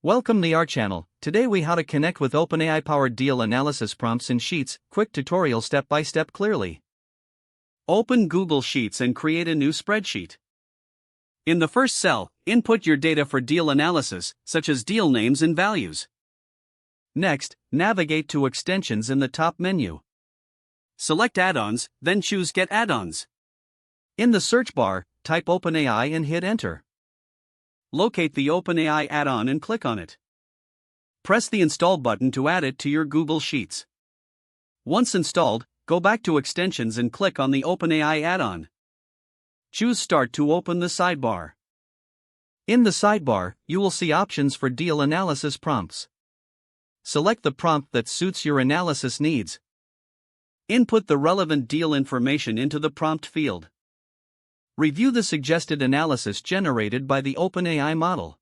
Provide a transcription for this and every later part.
Welcome to our channel. Today we how to connect with OpenAI-powered deal analysis prompts in Sheets. Quick tutorial step by step clearly. Open Google Sheets and create a new spreadsheet. In the first cell, input your data for deal analysis, such as deal names and values. Next, navigate to Extensions in the top menu. Select Add-ons, then choose Get Add-ons. In the search bar, type OpenAI and hit Enter. Locate the OpenAI add-on and click on it. Press the Install button to add it to your Google Sheets. Once installed, go back to Extensions and click on the OpenAI add-on. Choose Start to open the sidebar. In the sidebar, you will see options for deal analysis prompts. Select the prompt that suits your analysis needs. Input the relevant deal information into the prompt field. Review the suggested analysis generated by the OpenAI model.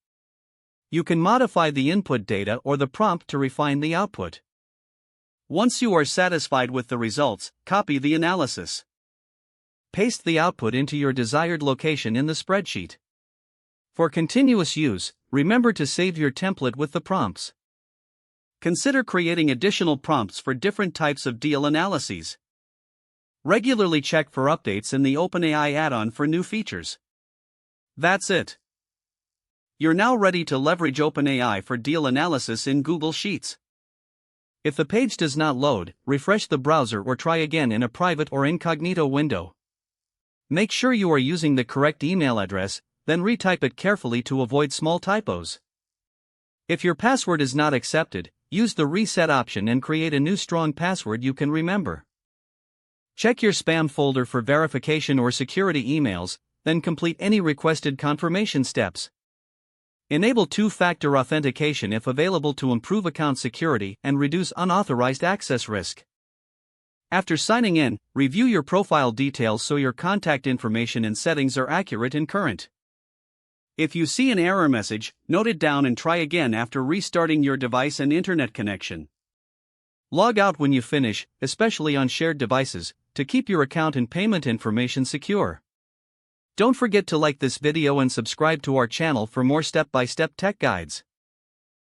You can modify the input data or the prompt to refine the output. Once you are satisfied with the results, copy the analysis. Paste the output into your desired location in the spreadsheet. For continuous use, remember to save your template with the prompts. Consider creating additional prompts for different types of deal analyses. Regularly check for updates in the OpenAI add-on for new features. That's it. You're now ready to leverage OpenAI for deal analysis in Google Sheets. If the page does not load, refresh the browser or try again in a private or incognito window. Make sure you are using the correct email address, then retype it carefully to avoid small typos. If your password is not accepted, use the reset option and create a new strong password you can remember. Check your spam folder for verification or security emails, then complete any requested confirmation steps. Enable two-factor authentication if available to improve account security and reduce unauthorized access risk. After signing in, review your profile details so your contact information and settings are accurate and current. If you see an error message, note it down and try again after restarting your device and internet connection. Log out when you finish, especially on shared devices, to keep your account and payment information secure. Don't forget to like this video and subscribe to our channel for more step-by-step tech guides.